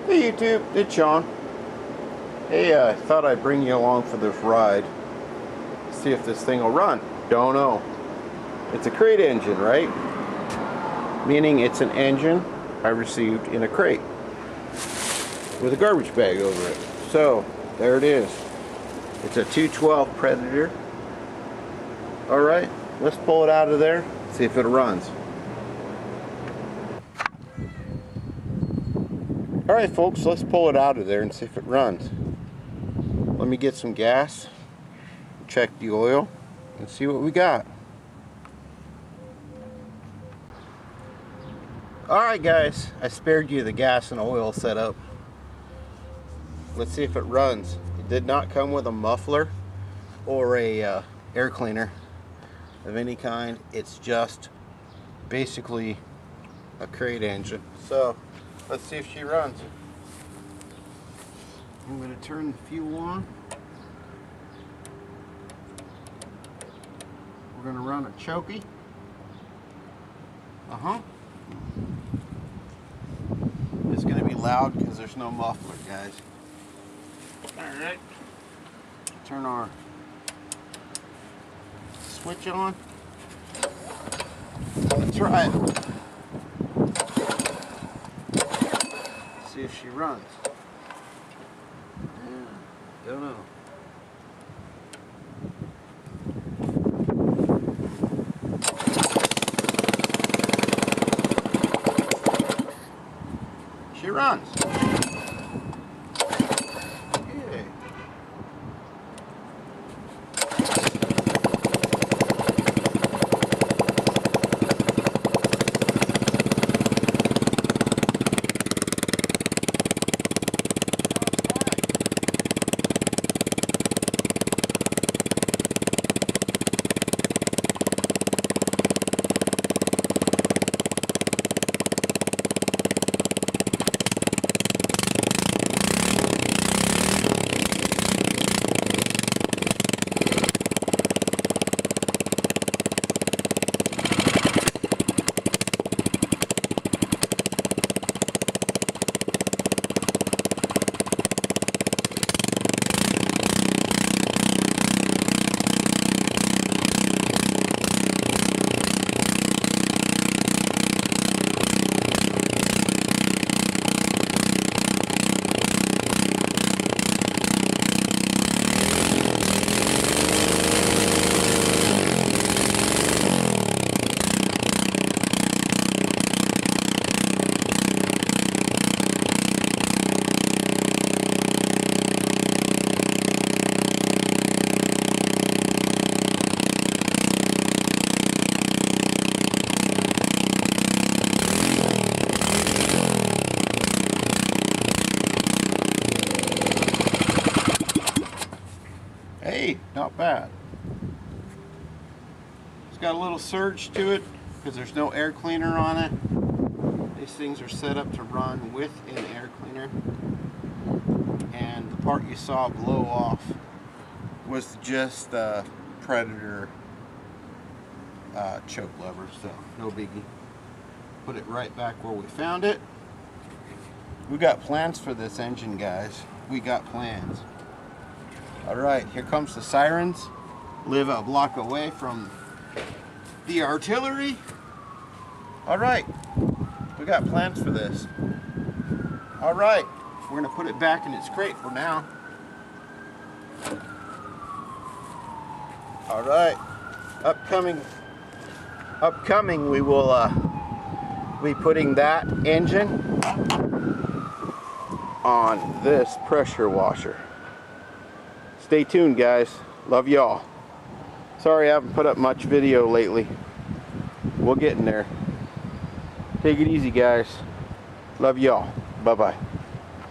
Hey YouTube, it's Sean. Hey, I thought I'd bring you along for this ride. See if this thing will run. Don't know. It's a crate engine, right? Meaning it's an engine I received in a crate with a garbage bag over it. So, there it is. It's a 212 Predator. Alright, let's pull it out of there, see if it runs. Alright folks, let's pull it out of there and see if it runs. Let me get some gas, check the oil, and see what we got. Alright guys, I spared you the gas and oil setup. Let's see if it runs. It did not come with a muffler or a air cleaner of any kind. It's just basically a crate engine. So let's see if she runs. I'm going to turn the fuel on. We're going to run a chokey. It's going to be loud because there's no muffler, guys. Alright. Turn our switch on. Let's try it. See if she runs. Don't know. She runs. Okay. Hey, not bad. It's got a little surge to it because there's no air cleaner on it. These things are set up to run with an air cleaner. And the part you saw blow off was just the Predator choke lever, so no biggie. Put it right back where we found it. We got plans for this engine, guys. We got plans. Alright, here comes the sirens. Live a block away from the artillery. Alright, we got plans for this. Alright, we're going to put it back in its crate for now. Alright, upcoming we will be putting that engine on this pressure washer. Stay tuned, guys. Love y'all. Sorry I haven't put up much video lately. We'll get in there. Take it easy, guys. Love y'all. Bye-bye.